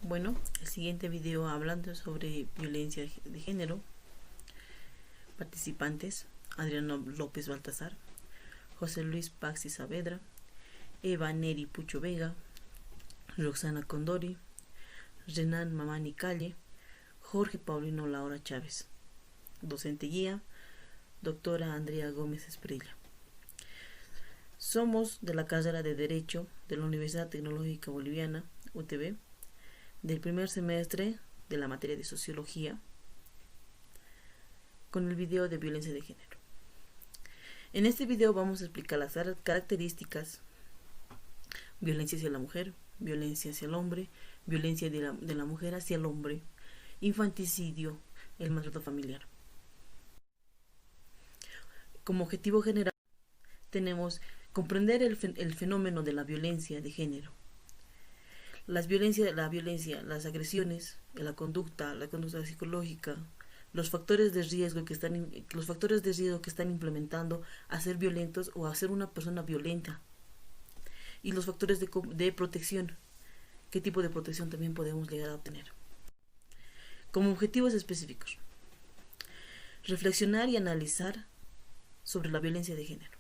Bueno, el siguiente video hablando sobre violencia de género. Participantes: Adriano López Baltasar, José Luis Paxi Saavedra, Eva Neri Pucho Vega, Roxana Condori, Renan Mamani Calle, Jorge Paulino Laura Chávez. Docente guía: doctora Andrea Gómez Esprilla. Somos de la carrera de Derecho de la Universidad Tecnológica Boliviana, UTB, del primer semestre de la materia de Sociología, con el video de violencia de género. En este video vamos a explicar las características: violencia hacia la mujer, violencia hacia el hombre, violencia de la mujer hacia el hombre, infanticidio, el maltrato familiar. Como objetivo general tenemos comprender el fenómeno de la violencia de género. La violencia, las agresiones, la conducta psicológica, los factores de riesgo que están implementando a ser violentos o a ser una persona violenta, y los factores de protección, qué tipo de protección también podemos llegar a obtener. Como objetivos específicos: reflexionar y analizar sobre la violencia de género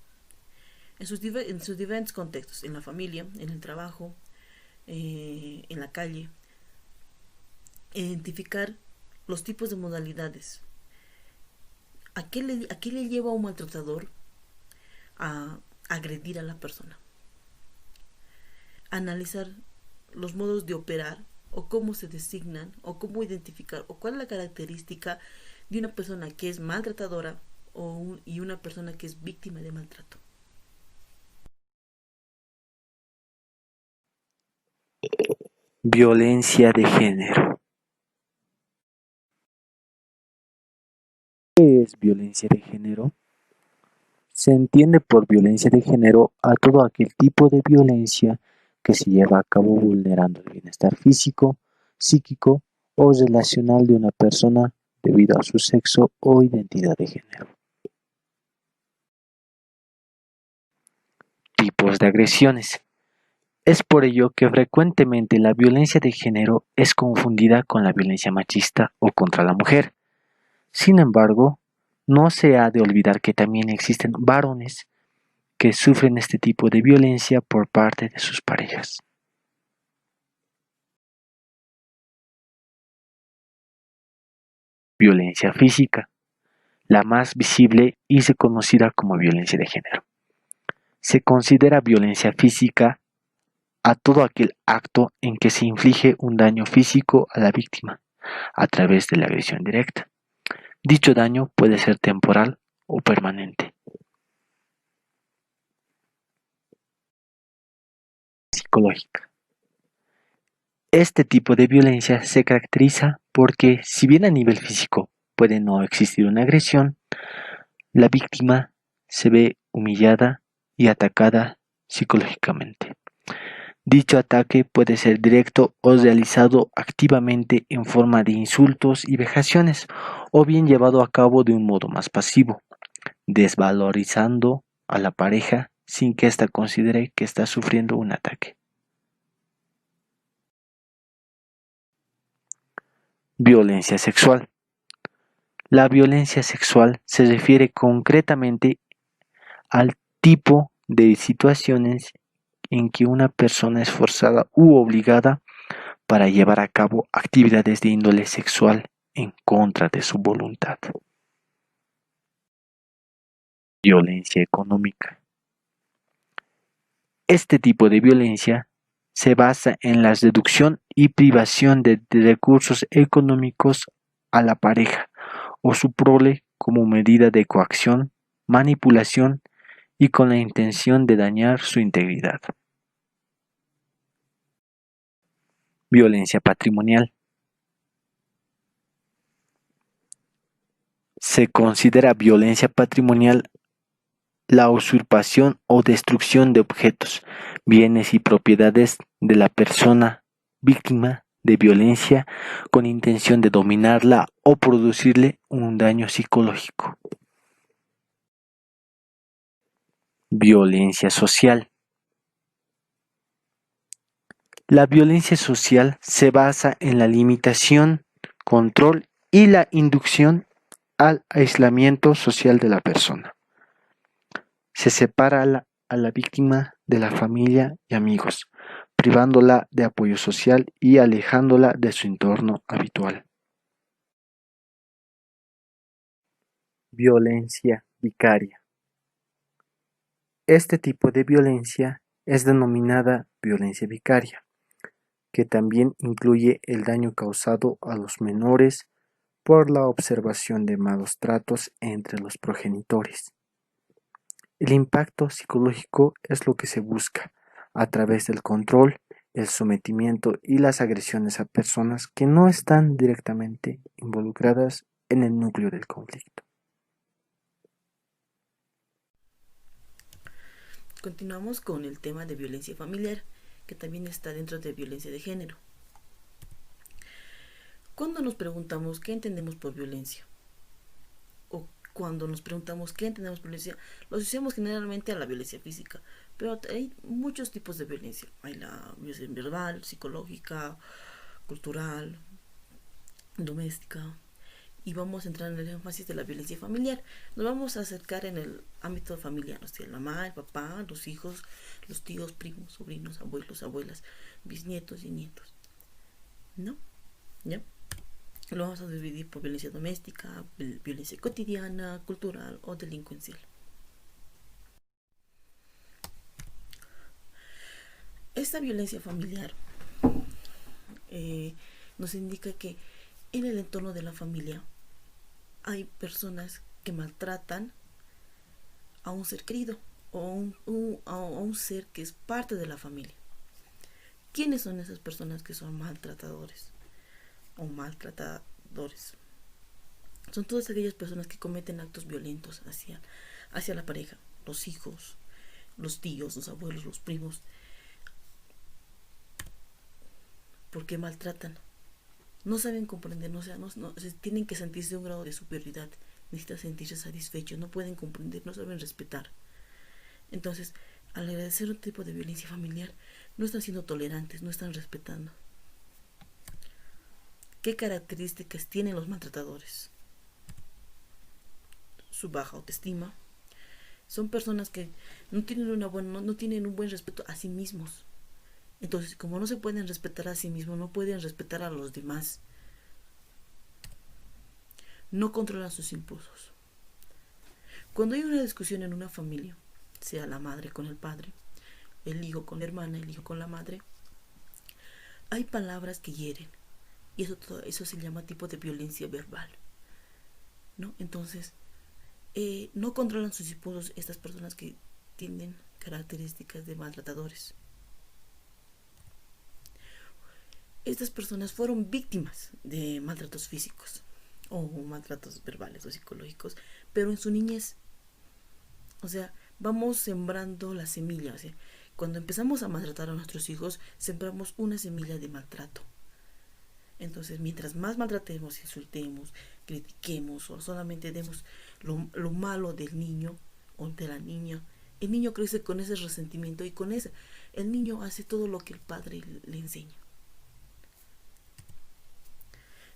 en sus diferentes contextos: en la familia, en el trabajo, en la calle. Identificar los tipos de modalidades. ¿A qué le lleva a un maltratador a agredir a la persona? Analizar los modos de operar, o cómo se designan, o cómo identificar, o cuál es la característica de una persona que es maltratadora y una persona que es víctima de maltrato. Violencia de género. ¿Qué es violencia de género? Se entiende por violencia de género a todo aquel tipo de violencia que se lleva a cabo vulnerando el bienestar físico, psíquico o relacional de una persona debido a su sexo o identidad de género. Tipos de agresiones. Es por ello que frecuentemente la violencia de género es confundida con la violencia machista o contra la mujer. Sin embargo, no se ha de olvidar que también existen varones que sufren este tipo de violencia por parte de sus parejas. Violencia física, la más visible y se conocida como violencia de género. Se considera violencia física a todo aquel acto en que se inflige un daño físico a la víctima a través de la agresión directa. Dicho daño puede ser temporal o permanente. Psicológica. Este tipo de violencia se caracteriza porque, si bien a nivel físico puede no existir una agresión, la víctima se ve humillada y atacada psicológicamente. Dicho ataque puede ser directo o realizado activamente en forma de insultos y vejaciones, o bien llevado a cabo de un modo más pasivo, desvalorizando a la pareja sin que ésta considere que está sufriendo un ataque. Violencia sexual. La violencia sexual se refiere concretamente al tipo de situaciones en que una persona es forzada u obligada para llevar a cabo actividades de índole sexual en contra de su voluntad. Violencia económica. Este tipo de violencia se basa en la reducción y privación de recursos económicos a la pareja o su prole como medida de coacción, manipulación y con la intención de dañar su integridad. Violencia patrimonial. Se considera violencia patrimonial la usurpación o destrucción de objetos, bienes y propiedades de la persona víctima de violencia con intención de dominarla o producirle un daño psicológico. Violencia social. La violencia social se basa en la limitación, control y la inducción al aislamiento social de la persona. Se separa a la víctima de la familia y amigos, privándola de apoyo social y alejándola de su entorno habitual. Violencia vicaria. Este tipo de violencia es denominada violencia vicaria, que también incluye el daño causado a los menores por la observación de malos tratos entre los progenitores. El impacto psicológico es lo que se busca a través del control, el sometimiento y las agresiones a personas que no están directamente involucradas en el núcleo del conflicto. Continuamos con el tema de violencia familiar, que también está dentro de violencia de género. Cuando nos preguntamos qué entendemos por violencia, o cuando nos preguntamos qué entendemos por violencia, lo asociamos generalmente a la violencia física, pero hay muchos tipos de violencia. Hay la violencia verbal, psicológica, cultural, doméstica, y vamos a entrar en el énfasis de la violencia familiar. Nos vamos a acercar en el ámbito familiar, o sea, la mamá, el papá, los hijos, los tíos, primos, sobrinos, abuelos, abuelas, bisnietos y nietos, ¿no? ¿Ya? Lo vamos a dividir por violencia doméstica, violencia cotidiana, cultural o delincuencial. Esta violencia familiar nos indica que en el entorno de la familia hay personas que maltratan a un ser querido o a un ser que es parte de la familia. ¿Quiénes son esas personas que son maltratadores o maltratadores? Son todas aquellas personas que cometen actos violentos hacia la pareja, los hijos, los tíos, los abuelos, los primos. ¿Por qué maltratan? No saben comprender, tienen que sentirse un grado de superioridad, necesitan sentirse satisfechos, no pueden comprender, no saben respetar. Entonces, al agradecer un tipo de violencia familiar, no están siendo tolerantes, no están respetando. ¿Qué características tienen los maltratadores? Su baja autoestima. Son personas que no tienen un buen respeto a sí mismos. Entonces, como no se pueden respetar a sí mismos, no pueden respetar a los demás. No controlan sus impulsos. Cuando hay una discusión en una familia, sea la madre con el padre, el hijo con la hermana, el hijo con la madre, hay palabras que hieren. Y eso se llama tipo de violencia verbal, ¿no? Entonces, no controlan sus impulsos estas personas que tienen características de maltratadores. Estas personas fueron víctimas de maltratos físicos o maltratos verbales o psicológicos, pero en su niñez. O sea, vamos sembrando la semilla. O sea, cuando empezamos a maltratar a nuestros hijos, sembramos una semilla de maltrato. Entonces, mientras más maltratemos, insultemos, critiquemos o solamente demos lo malo del niño o de la niña, el niño crece con ese resentimiento y con ese, el niño hace todo lo que el padre le enseña.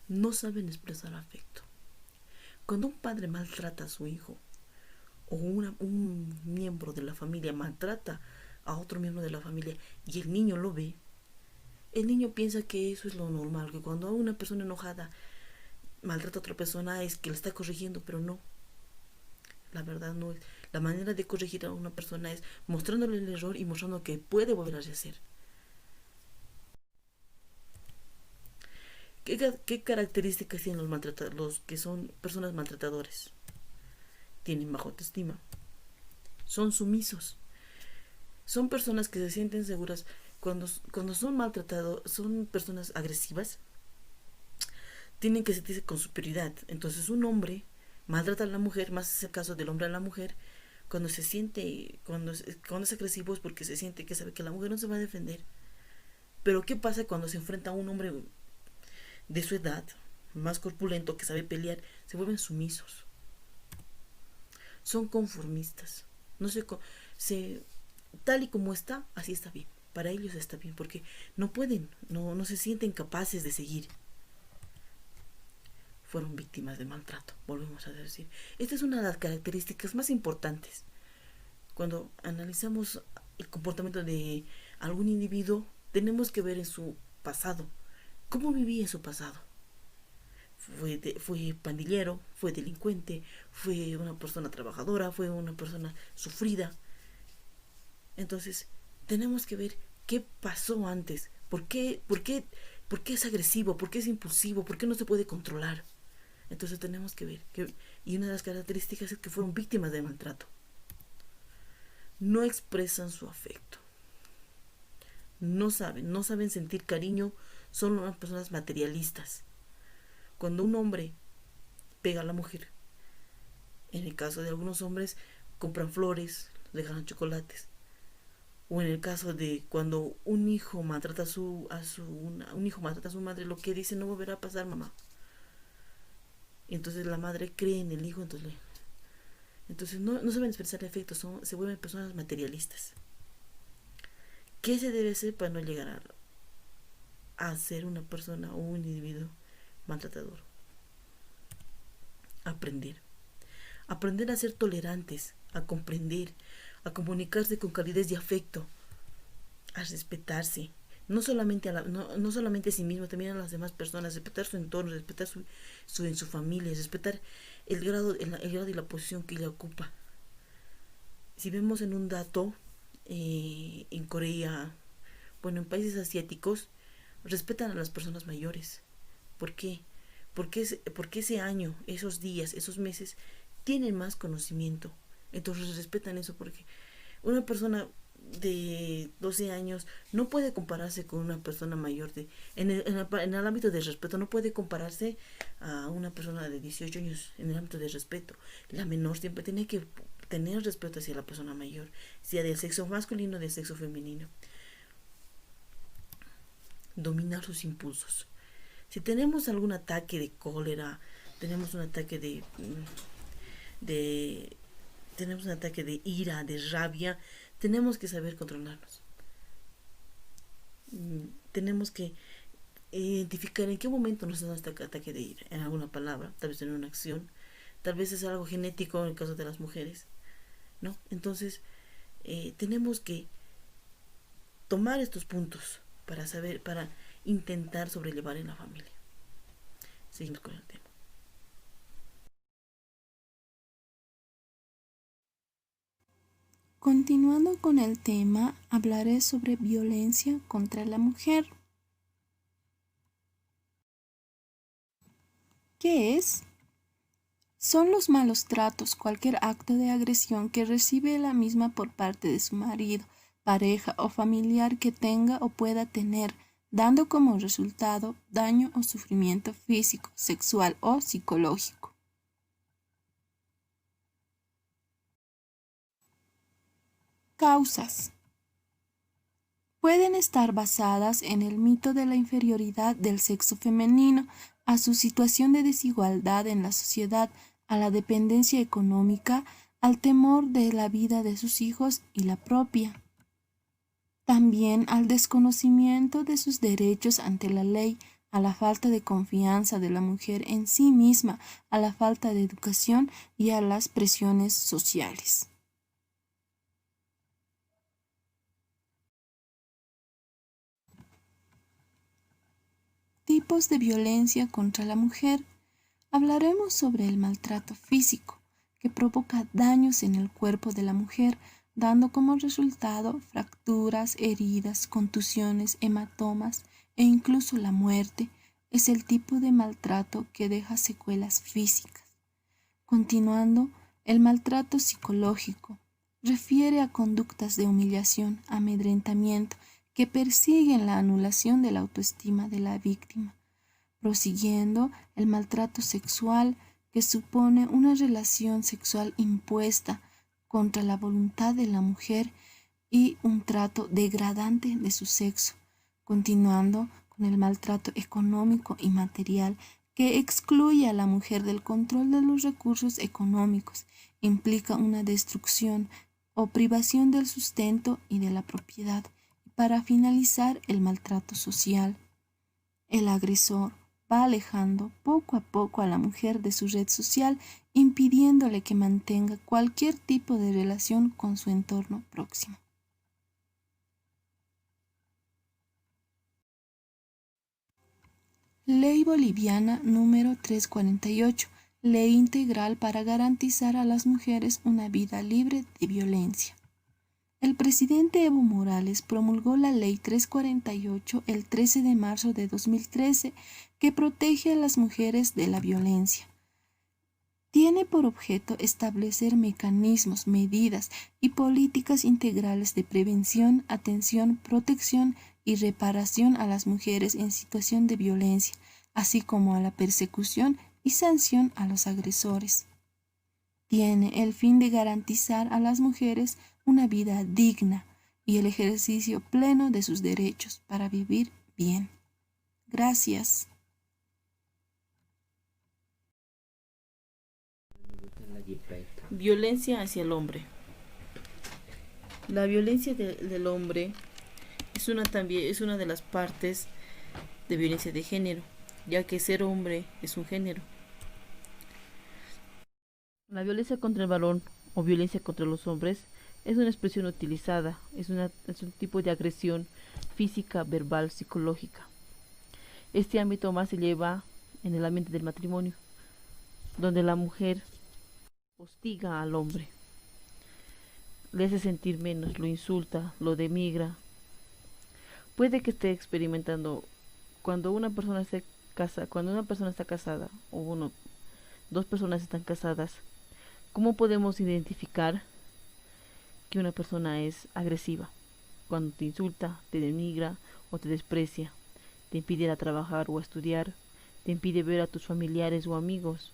No saben expresar afecto. Cuando un padre maltrata a su hijo o un miembro de la familia maltrata a otro miembro de la familia y el niño lo ve, el niño piensa que eso es lo normal, que cuando una persona enojada maltrata a otra persona es que le está corrigiendo, pero no. La verdad no es. La manera de corregir a una persona es mostrándole el error y mostrando que puede volver a hacer. ¿Qué características tienen los que son personas maltratadores? Tienen baja autoestima. Son sumisos. Son personas que se sienten seguras. Cuando son maltratados, son personas agresivas, tienen que sentirse con superioridad. Entonces un hombre maltrata a la mujer, más es el caso del hombre a la mujer, cuando es agresivo es porque se siente que sabe que la mujer no se va a defender. Pero ¿qué pasa cuando se enfrenta a un hombre de su edad, más corpulento, que sabe pelear? Se vuelven sumisos. Son conformistas. No se tal y como está, así está bien. para ellos está bien, porque no pueden, no se sienten capaces de seguir. Fueron víctimas de maltrato, volvemos a decir. Esta es una de las características más importantes. Cuando analizamos el comportamiento de algún individuo, tenemos que ver en su pasado, cómo vivía en su pasado. Fue pandillero, fue delincuente, fue una persona trabajadora, fue una persona sufrida. Entonces, tenemos que ver qué pasó antes, por qué es agresivo, por qué es impulsivo, por qué no se puede controlar. Entonces tenemos que ver y una de las características es que fueron víctimas de maltrato. No expresan su afecto. No saben sentir cariño, son unas personas materialistas. Cuando un hombre pega a la mujer, en el caso de algunos hombres, compran flores, le ganan chocolates. O en el caso de cuando un hijo maltrata un hijo maltrata a su madre, lo que dice no volverá a pasar, mamá. Y entonces la madre cree en el hijo, entonces no saben expresar afecto, se vuelven personas materialistas. ¿Qué se debe hacer para no llegar a ser una persona o un individuo maltratador? Aprender a ser tolerantes, a comprender, a comunicarse con calidez y afecto, a respetarse, no solamente a sí mismo, también a las demás personas, respetar su entorno, respetar en su familia, respetar el grado y la posición que ella ocupa. Si vemos en un dato, en Corea, en países asiáticos, respetan a las personas mayores. ¿Por qué? Porque ese año, esos días, esos meses, tienen más conocimiento. Entonces respetan eso, porque una persona de 12 años no puede compararse con una persona mayor en el ámbito de respeto, no puede compararse a una persona de 18 años en el ámbito de respeto. La menor siempre tiene que tener respeto hacia la persona mayor, sea del sexo masculino o del sexo femenino. Dominar sus impulsos. Si tenemos algún ataque de cólera, tenemos un ataque tenemos un ataque de ira, de rabia, tenemos que saber controlarnos. Tenemos que identificar en qué momento nos da este ataque de ira, en alguna palabra, tal vez en una acción, tal vez es algo genético en el caso de las mujeres, ¿no? Entonces, tenemos que tomar estos puntos para intentar sobrellevar en la familia. Seguimos con el tema. Continuando con el tema, hablaré sobre violencia contra la mujer. ¿Qué es? Son los malos tratos, cualquier acto de agresión que recibe la misma por parte de su marido, pareja o familiar que tenga o pueda tener, dando como resultado daño o sufrimiento físico, sexual o psicológico. Causas. Pueden estar basadas en el mito de la inferioridad del sexo femenino, a su situación de desigualdad en la sociedad, a la dependencia económica, al temor de la vida de sus hijos y la propia. También al desconocimiento de sus derechos ante la ley, a la falta de confianza de la mujer en sí misma, a la falta de educación y a las presiones sociales. Tipos de violencia contra la mujer. Hablaremos sobre el maltrato físico, que provoca daños en el cuerpo de la mujer, dando como resultado fracturas, heridas, contusiones, hematomas e incluso la muerte. Es el tipo de maltrato que deja secuelas físicas. Continuando, el maltrato psicológico refiere a conductas de humillación, amedrentamiento, que persiguen la anulación de la autoestima de la víctima. Prosiguiendo, el maltrato sexual, que supone una relación sexual impuesta contra la voluntad de la mujer y un trato degradante de su sexo. Continuando con el maltrato económico y material, que excluye a la mujer del control de los recursos económicos, implica una destrucción o privación del sustento y de la propiedad, para finalizar el maltrato social. El agresor va alejando poco a poco a la mujer de su red social, impidiéndole que mantenga cualquier tipo de relación con su entorno próximo. Ley Boliviana número 348, Ley Integral para garantizar a las mujeres una vida libre de violencia. El presidente Evo Morales promulgó la Ley 348 el 13 de marzo de 2013, que protege a las mujeres de la violencia. Tiene por objeto establecer mecanismos, medidas y políticas integrales de prevención, atención, protección y reparación a las mujeres en situación de violencia, así como a la persecución y sanción a los agresores. Tiene el fin de garantizar a las mujeres una vida digna y el ejercicio pleno de sus derechos para vivir bien. Gracias. Violencia hacia el hombre. La violencia del hombre también es una de las partes de violencia de género, ya que ser hombre es un género. La violencia contra el varón o violencia contra los hombres es una expresión utilizada, es un tipo de agresión física, verbal, psicológica. Este ámbito más se lleva en el ambiente del matrimonio, donde la mujer hostiga al hombre, le hace sentir menos, lo insulta, lo denigra. Puede que esté experimentando cuando una persona está casada o dos personas están casadas. ¿Cómo podemos identificar que una persona es agresiva? Cuando te insulta, te denigra o te desprecia, te impide ir a trabajar o a estudiar, te impide ver a tus familiares o amigos.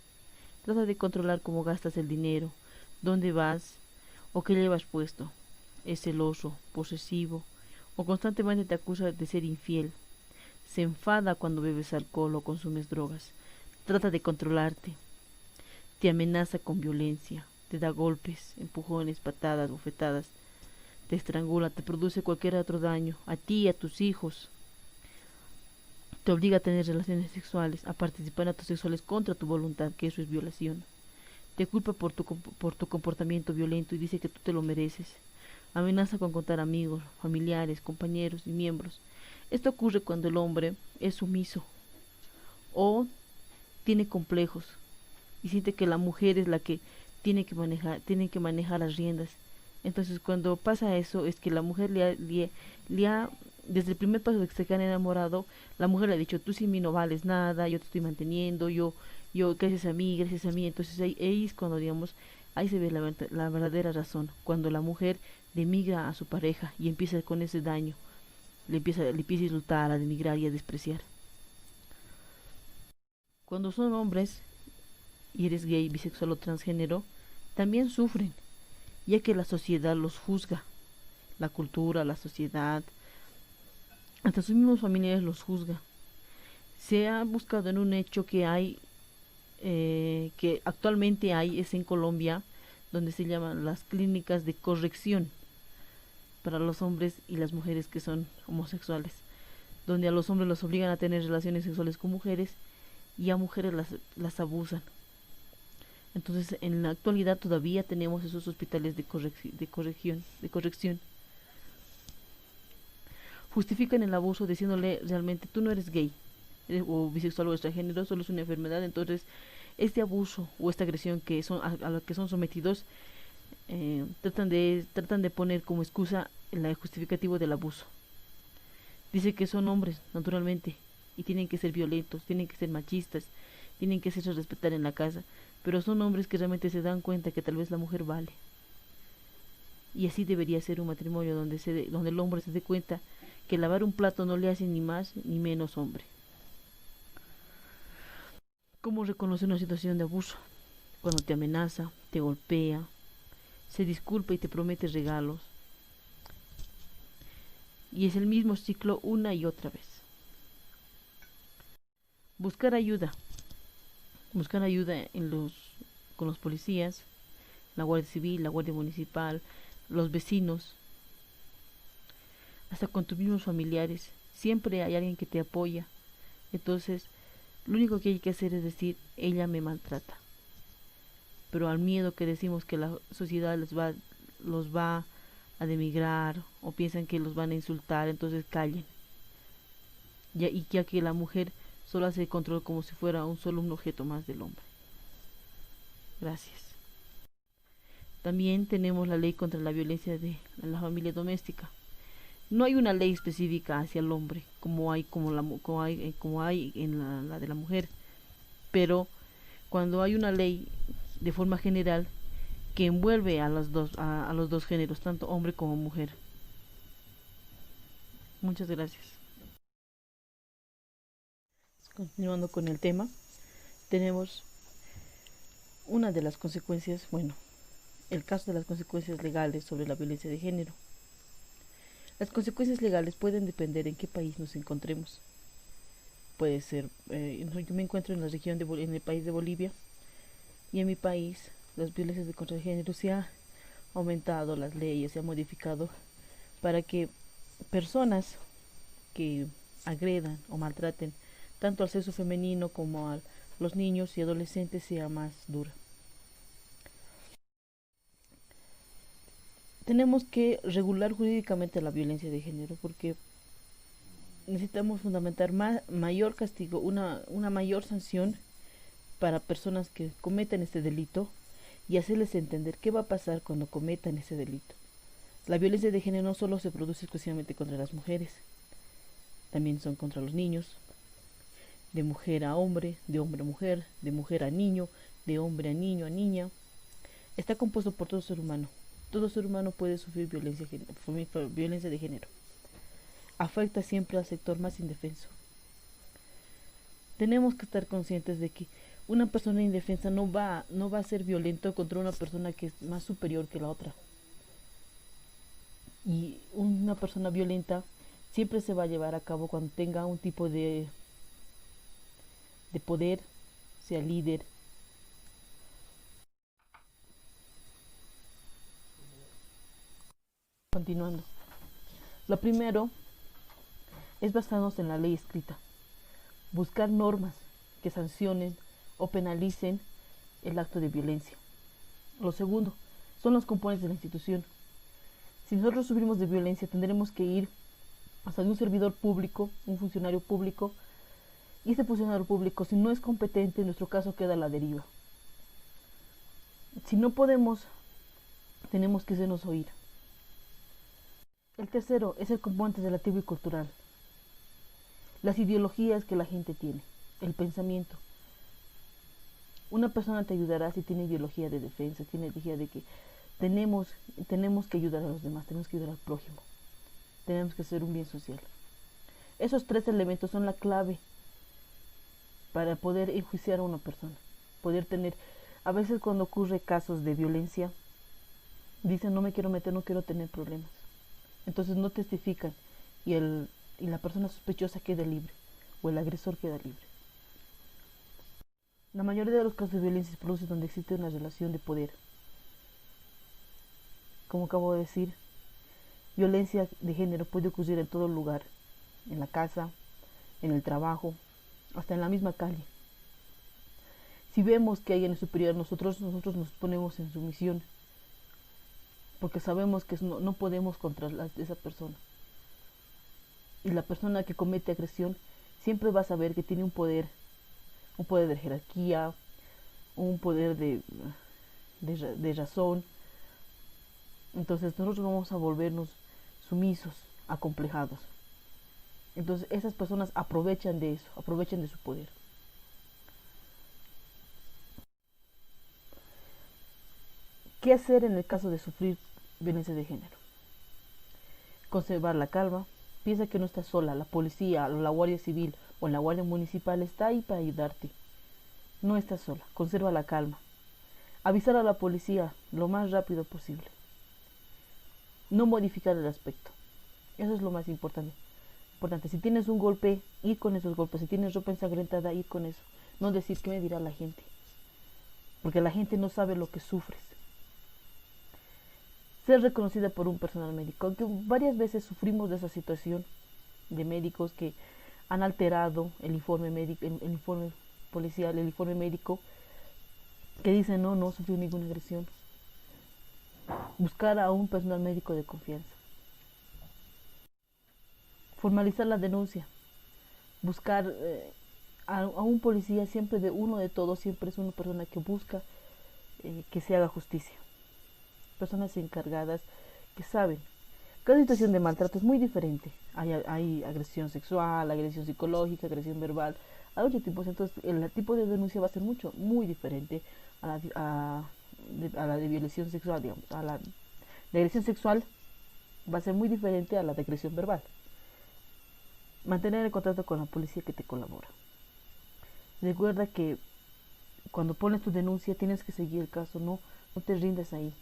Trata de controlar cómo gastas el dinero, dónde vas o qué llevas puesto. Es celoso, posesivo o constantemente te acusa de ser infiel. Se enfada cuando bebes alcohol o consumes drogas. Trata de controlarte. Te amenaza con violencia, te da golpes, empujones, patadas, bofetadas, te estrangula, te produce cualquier otro daño, a ti y a tus hijos. Te obliga a tener relaciones sexuales, a participar en actos sexuales contra tu voluntad, que eso es violación. Te culpa por tu comportamiento violento y dice que tú te lo mereces. Amenaza con contar amigos, familiares, compañeros y miembros. Esto ocurre cuando el hombre es sumiso o tiene complejos y siente que la mujer es la que tiene que manejar las riendas. Entonces cuando pasa eso es que la mujer desde el primer paso de que se han enamorado, la mujer le ha dicho: tú sin mí no vales nada, yo te estoy manteniendo, yo gracias a mí. Entonces ahí es cuando, digamos, ahí se ve la verdadera razón, cuando la mujer demigra a su pareja y empieza con ese daño, le empieza a insultar, a denigrar y a despreciar. Cuando son hombres y eres gay, bisexual o transgénero, también sufren, ya que la sociedad los juzga. La cultura, la sociedad, hasta sus mismos familiares los juzga. Se ha buscado en un hecho que actualmente es en Colombia, donde se llaman las clínicas de corrección para los hombres y las mujeres que son homosexuales, donde a los hombres los obligan a tener relaciones sexuales con mujeres y a mujeres las abusan. Entonces, en la actualidad todavía tenemos esos hospitales de corrección. Justifican el abuso diciéndole realmente: tú no eres gay, o bisexual o extranjero, solo es una enfermedad. Entonces, este abuso o esta agresión a la que son sometidos, tratan de poner como excusa el justificativo del abuso. Dice que son hombres, naturalmente, y tienen que ser violentos, tienen que ser machistas, tienen que hacerse respetar en la casa, pero son hombres que realmente se dan cuenta que tal vez la mujer vale. Y así debería ser un matrimonio donde el hombre se dé cuenta que lavar un plato no le hace ni más ni menos hombre. ¿Cómo reconocer una situación de abuso? Cuando te amenaza, te golpea, se disculpa y te promete regalos. Y es el mismo ciclo una y otra vez. Buscar ayuda con los policías, la Guardia Civil, la Guardia Municipal, los vecinos. hasta con tus mismos familiares. Siempre hay alguien que te apoya. Entonces, lo único que hay que hacer es decir, ella me maltrata. Pero al miedo que decimos que la sociedad los va a denigrar o piensan que los van a insultar, entonces callen. Y ya que la mujer solo hace control como si fuera un objeto más del hombre. Gracias. También tenemos la ley contra la violencia de la familia doméstica. No hay una ley específica hacia el hombre como hay en la de la mujer, pero cuando hay una ley de forma general que envuelve a los dos géneros, tanto hombre como mujer. Muchas gracias. Continuando con el tema, tenemos una de las consecuencias, el caso de las consecuencias legales sobre la violencia de género. Las consecuencias legales pueden depender en qué país nos encontremos. Puede ser, yo me encuentro en la región en el país de Bolivia, y en mi país las violencias contra el género se ha aumentado, las leyes se han modificado para que personas que agredan o maltraten tanto al sexo femenino como a los niños y adolescentes sea más dura. Tenemos que regular jurídicamente la violencia de género porque necesitamos fundamentar mayor castigo, una mayor sanción para personas que cometan este delito y hacerles entender qué va a pasar cuando cometan ese delito. La violencia de género no solo se produce exclusivamente contra las mujeres, también son contra los niños, de mujer a hombre, de hombre a mujer, de mujer a niño, de hombre a niño, a niña. Está compuesto por todo ser humano. Todo ser humano puede sufrir violencia de género. Afecta siempre al sector más indefenso. Tenemos que estar conscientes de que una persona indefensa no va a ser violento contra una persona que es más superior que la otra. Y una persona violenta siempre se va a llevar a cabo cuando tenga un tipo de poder, sea líder. Continuando. Lo primero es basarnos en la ley escrita. Buscar normas que sancionen o penalicen el acto de violencia. Lo segundo son los componentes de la institución. Si nosotros sufrimos de violencia, tendremos que ir hasta un servidor público, un funcionario público, y ese funcionario público, si no es competente, en nuestro caso queda a la deriva. Si no podemos, tenemos que hacernos oír. El tercero es el componente relativo y cultural. Las ideologías que la gente tiene, el pensamiento. Una persona te ayudará si tiene ideología de defensa, tiene ideología de que tenemos que ayudar a los demás, tenemos que ayudar al prójimo, tenemos que hacer un bien social. Esos tres elementos son la clave para poder enjuiciar a una persona, poder tener, a veces cuando ocurre casos de violencia, dicen no me quiero meter, no quiero tener problemas. Entonces no testifican y la persona sospechosa queda libre o el agresor queda libre. La mayoría de los casos de violencia se producen donde existe una relación de poder. Como acabo de decir, violencia de género puede ocurrir en todo lugar, en la casa, en el trabajo, hasta en la misma calle. Si vemos que hay alguien superior a nosotros nos ponemos en sumisión, porque sabemos que no podemos contra esa persona. Y la persona que comete agresión siempre va a saber que tiene un poder de jerarquía, un poder de razón. Entonces nosotros vamos a volvernos sumisos, acomplejados. Entonces esas personas aprovechan de eso, aprovechan de su poder. ¿Qué hacer en el caso de sufrir violencia de género? Conservar la calma. Piensa que no estás sola, la policía, la guardia civil o la guardia municipal está ahí para ayudarte. No estás sola, conserva la calma. Avisar a la policía lo más rápido posible. No modificar el aspecto. Eso es lo más importante. Si tienes un golpe, ir con esos golpes. Si tienes ropa ensangrentada, ir con eso. No decir qué me dirá la gente. Porque la gente no sabe lo que sufres. ser reconocida por un personal médico, aunque varias veces sufrimos de esa situación de médicos que han alterado el informe médico, el informe policial, el informe médico, que dicen no sufrió ninguna agresión. Buscar a un personal médico de confianza. Formalizar la denuncia. Buscar a un policía, siempre de uno de todos, siempre es una persona que busca que se haga justicia. Personas encargadas que saben. Cada situación de maltrato es muy diferente. Hay agresión sexual, agresión psicológica, agresión verbal, hay otros tipos. Entonces, el tipo de denuncia va a ser muy diferente a la de violación sexual, digamos. La agresión sexual va a ser muy diferente a la de agresión verbal. Mantener el contacto con la policía que te colabora. Recuerda que cuando pones tu denuncia tienes que seguir el caso, no te rindas ahí.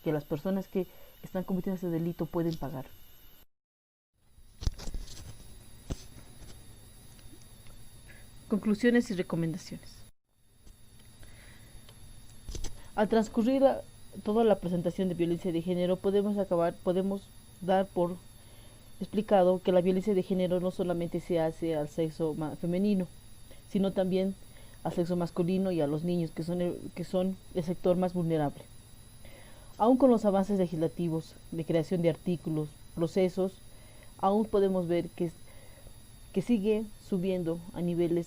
Que las personas que están cometiendo ese delito pueden pagar. Conclusiones y recomendaciones. Al transcurrir toda la presentación de violencia de género, podemos dar por explicado que la violencia de género no solamente se hace al sexo femenino, sino también al sexo masculino y a los niños, que son el sector más vulnerable. Aún con los avances legislativos de creación de artículos, procesos, aún podemos ver que sigue subiendo a niveles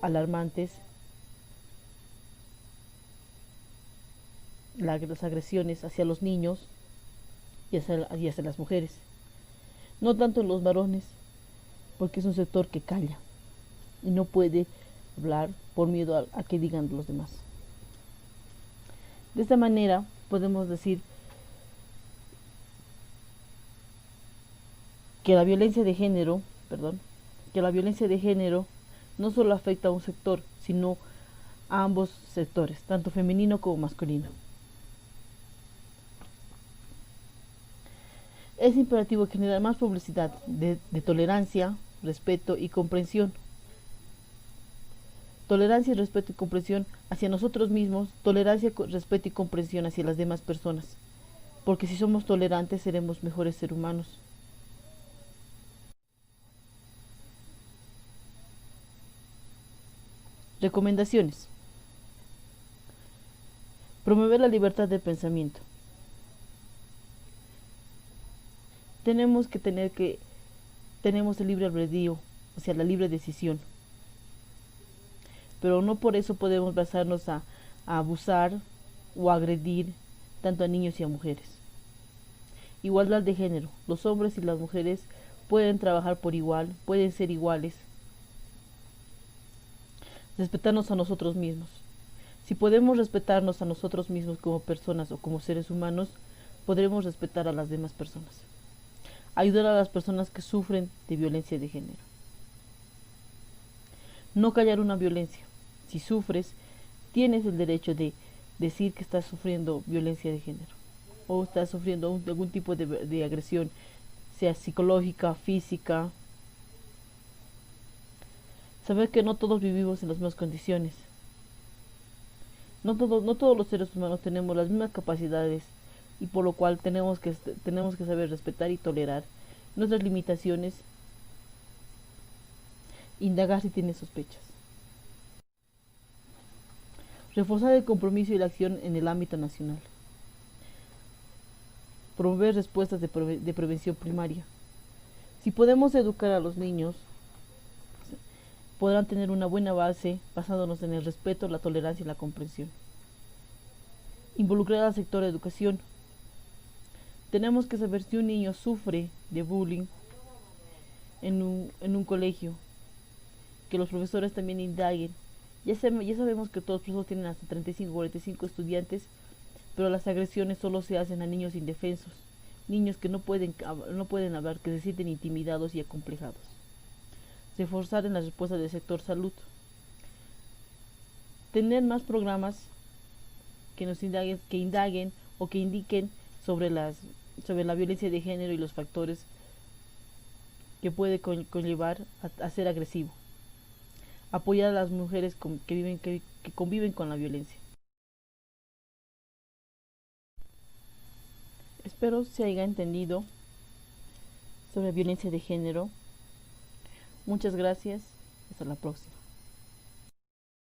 alarmantes las agresiones hacia los niños y hacia las mujeres. No tanto en los varones, porque es un sector que calla y no puede hablar por miedo a que digan los demás. De esta manera podemos decir que la violencia de género, no solo afecta a un sector, sino a ambos sectores, tanto femenino como masculino. Es imperativo generar más publicidad de tolerancia, respeto y comprensión. Tolerancia, respeto y comprensión hacia nosotros mismos, tolerancia, respeto y comprensión hacia las demás personas. Porque si somos tolerantes, seremos mejores seres humanos. Recomendaciones. Promover la libertad de pensamiento. Tenemos el libre albedrío, o sea, la libre decisión. Pero no por eso podemos basarnos a abusar o agredir tanto a niños y a mujeres. Igualdad de género. Los hombres y las mujeres pueden trabajar por igual, pueden ser iguales. Respetarnos a nosotros mismos. Si podemos respetarnos a nosotros mismos como personas o como seres humanos, podremos respetar a las demás personas. Ayudar a las personas que sufren de violencia de género. No callar una violencia. Si sufres, tienes el derecho de decir que estás sufriendo violencia de género o estás sufriendo algún tipo de agresión, sea psicológica, física. Saber que no todos vivimos en las mismas condiciones. No todos los seres humanos tenemos las mismas capacidades y por lo cual tenemos que saber respetar y tolerar nuestras limitaciones, indagar si tienes sospechas. Reforzar el compromiso y la acción en el ámbito nacional. Promover respuestas de prevención primaria. Si podemos educar a los niños, podrán tener una buena base basándonos en el respeto, la tolerancia y la comprensión. Involucrar al sector de educación. Tenemos que saber si un niño sufre de bullying en un colegio, que los profesores también indaguen. Ya sabemos que todos los profesores tienen hasta 35 o 45 estudiantes, pero las agresiones solo se hacen a niños indefensos, niños que no pueden hablar, que se sienten intimidados y acomplejados. Reforzar en la respuesta del sector salud. Tener más programas que indaguen o que indiquen sobre la violencia de género y los factores que puede conllevar a ser agresivo. Apoyar a las mujeres que conviven con la violencia. Espero se haya entendido sobre violencia de género. Muchas gracias. Hasta la próxima.